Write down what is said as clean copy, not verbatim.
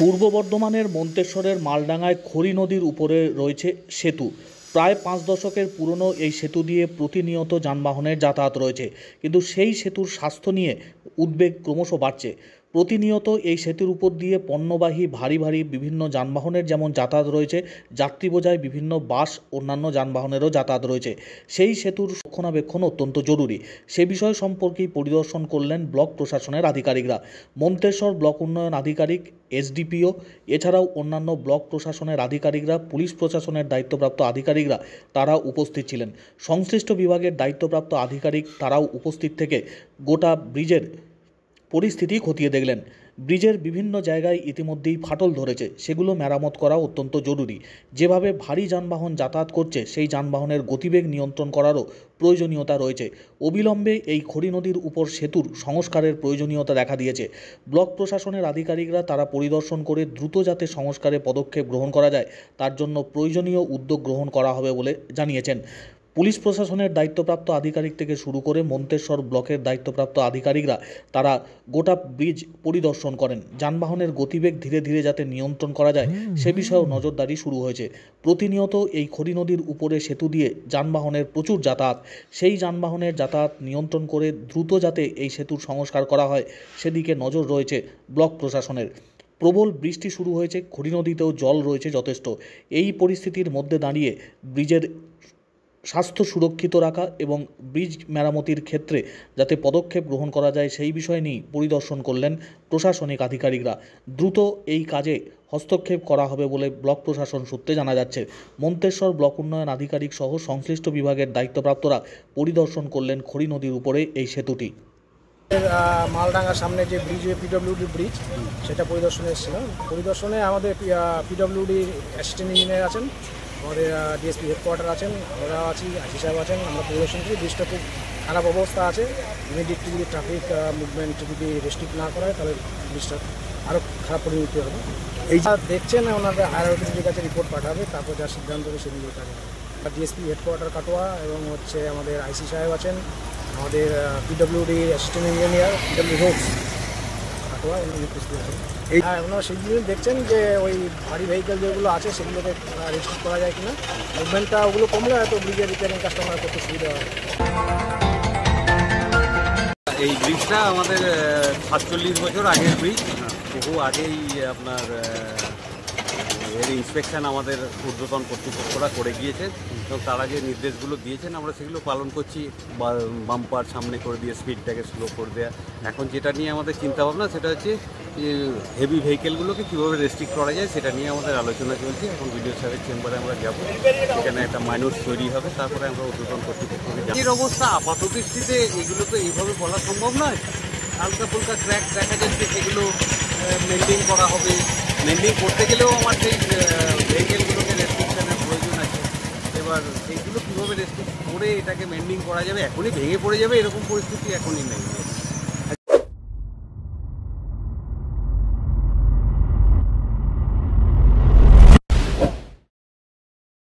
পূর্ব বর্ধমানের মন্তেশ্বরের মালডাঙ্গায় খড়ি নদীর উপরে রয়েছে সেতু। প্রায় 5 দশকের পুরনো এই সেতু দিয়ে প্রতিনিয়ত যানবাহনের যাতায়াত রয়েছে, কিন্তু সেই সেতুর স্বাস্থ্য নিয়ে উদ্বেগ ক্রমশ বাড়ছে। প্রতিনিয়ত এই সেতুর উপর দিয়ে পণ্যবাহী ভারী ভারী বিভিন্ন যানবাহনের যেমন যাতায়াত রয়েছে, যাত্রী বোঝাই বিভিন্ন বাস অন্যান্য যানবাহনেরও যাতায়াত রয়েছে। সেই সেতুর রক্ষণাবেক্ষণ অত্যন্ত জরুরি। সে বিষয় সম্পর্কেই পরিদর্শন করলেন ব্লক প্রশাসনের আধিকারিকরা। মন্তেশ্বর ব্লক উন্নয়ন আধিকারিক, এসডিপিও, এছাড়াও অন্যান্য ব্লক প্রশাসনের আধিকারিকরা, পুলিশ প্রশাসনের দায়িত্বপ্রাপ্ত আধিকারিকরা তারা উপস্থিত ছিলেন। সংশ্লিষ্ট বিভাগের দায়িত্বপ্রাপ্ত আধিকারিক তারাও উপস্থিত থেকে গোটা ব্রিজের পরিস্থিতি খতিয়ে দেখলেন। ব্রিজের বিভিন্ন জায়গায় ইতিমধ্যেই ফাটল ধরেছে, সেগুলো মেরামত করা অত্যন্ত জরুরি। যেভাবে ভারী যানবাহন যাতায়াত করছে, সেই যানবাহনের গতিবেগ নিয়ন্ত্রণ করারও প্রয়োজনীয়তা রয়েছে। অবিলম্বে এই খড়ি নদীর উপর সেতুর সংস্কারের প্রয়োজনীয়তা দেখা দিয়েছে। ব্লক প্রশাসনের আধিকারিকরা তারা পরিদর্শন করে দ্রুত যাতে সংস্কারে পদক্ষেপ গ্রহণ করা যায়, তার জন্য প্রয়োজনীয় উদ্যোগ গ্রহণ করা হবে বলে জানিয়েছেন। পুলিশ প্রশাসনের দায়িত্বপ্রাপ্ত আধিকারিক থেকে শুরু করে মন্তেশ্বর ব্লকের দায়িত্বপ্রাপ্ত আধিকারিকরা তারা গোটা ব্রিজ পরিদর্শন করেন। যানবাহনের গতিবেগ ধীরে ধীরে যাতে নিয়ন্ত্রণ করা যায়, সে বিষয়েও নজরদারি শুরু হয়েছে। প্রতিনিয়ত এই খড়ি নদীর উপরে সেতু দিয়ে যানবাহনের প্রচুর যাতায়াত, সেই যানবাহনের যাতায়াত নিয়ন্ত্রণ করে দ্রুত যাতে এই সেতুর সংস্কার করা হয়, সেদিকে নজর রয়েছে ব্লক প্রশাসনের। প্রবল বৃষ্টি শুরু হয়েছে, খড়ি নদীতেও জল রয়েছে যথেষ্ট। এই পরিস্থিতির মধ্যে দাঁড়িয়ে ব্রিজের স্বাস্থ্য সুরক্ষিত রাখা এবং ব্রিজ মেরামতির ক্ষেত্রে যাতে পদক্ষেপ গ্রহণ করা যায়, সেই বিষয় নিয়ে পরিদর্শন করলেন প্রশাসনিক আধিকারিকরা। দ্রুত এই কাজে হস্তক্ষেপ করা হবে বলে ব্লক প্রশাসন সূত্রে জানা যাচ্ছে। মন্তেশ্বর ব্লক উন্নয়ন আধিকারিক সহ সংশ্লিষ্ট বিভাগের দায়িত্বপ্রাপ্তরা পরিদর্শন করলেন খড়ি নদীর উপরে এই সেতুটি। মালডাঙ্গার সামনে যে ব্রিজ, পিডব্লিউডি ব্রিজ, সেটা পরিদর্শনে এসেছিলাম। পরিদর্শনে আমাদের পিডব্লিউডির অ্যাসিস্ট্যান্ট ইঞ্জিনিয়ার আছেন, আমাদের ডিএসপি হেডকোয়ার্টার আছেন, আমরা আছি, আইসি সাহেব আছেন। আমরা পরিদর্শন করি। ব্রিজটা খুব খারাপ অবস্থা আছে। ইমিডিয়েটলি যদি ট্রাফিক মুভমেন্ট যদি রেস্ট্রিক্ট না করা হয়, তাহলে ব্রিজটা আরও খারাপ পরিণতি হবে। এই যা দেখছেন, ওনাদের হায়ার অথরিটির কাছে রিপোর্ট পাঠাবে, তারপর যা সিদ্ধান্ত হবে সেদিকে কাজ হবে। ডিএসপি হেডকোয়ার্টার কাটোয়া এবং হচ্ছে আমাদের আইসি সাহেব আছেন, আমাদের PWD assistant engineer PW hoax Katwa উপস্থিত আছেন। হ্যাঁ, ওনারা সেই জিনিস দেখছেন যে ওই ভারী ভেহিকেল যেগুলো আছে সেগুলোকে রেস্ট্রিক্ট করা যায় কিনা। মুভমেন্টটা ওগুলো কমলে হয়তো ব্রিজের রিপেয়ারিং কাজটা আমরা করতে সুবিধা হয়। এই ব্রিজটা আমাদের 47 বছর আগের ব্রিজ। বহু আগেই আপনার এর ইন্সপেকশন আমাদের ঊর্ধ্বতন কর্তৃপক্ষরা করে গিয়েছেন এবং তারা যে নির্দেশগুলো দিয়েছেন আমরা সেগুলো পালন করছি। বাম্পার সামনে করে দিয়ে স্পিডটাকে স্লো করে দেওয়া। এখন যেটা নিয়ে আমাদের চিন্তাভাবনা সেটা হচ্ছে যে হেভি ভেহিকেলগুলোকে কীভাবে রেস্ট্রিক্ট করা যায়, সেটা নিয়ে আমাদের আলোচনা চলছে। এখন বিডিও সাহেবের চেম্বারে আমরা যাবো, সেখানে একটা মাইনর তৈরি হবে, তারপরে আমরা ঊর্ধ্বতন কর্তৃপক্ষকে যাবো। এর অবস্থা আপাত দৃষ্টিতে এগুলো তো এইভাবে বলা সম্ভব নয়। হালকা ফুলকা ক্র্যাক দেখা যাচ্ছে, সেগুলো মেনটেন করা হবে। মেনটেন করতে গেলেও আমার সেই ভেহিকেলগুলোকে রেস্ট্রিকশনের প্রয়োজন আছে। এবার সেইগুলো কীভাবে রেস্ট্রিক্ট করে এটাকে মেনটেন করা যাবে, এখনই ভেঙে পড়ে যাবে এরকম পরিস্থিতি এখনই নেই।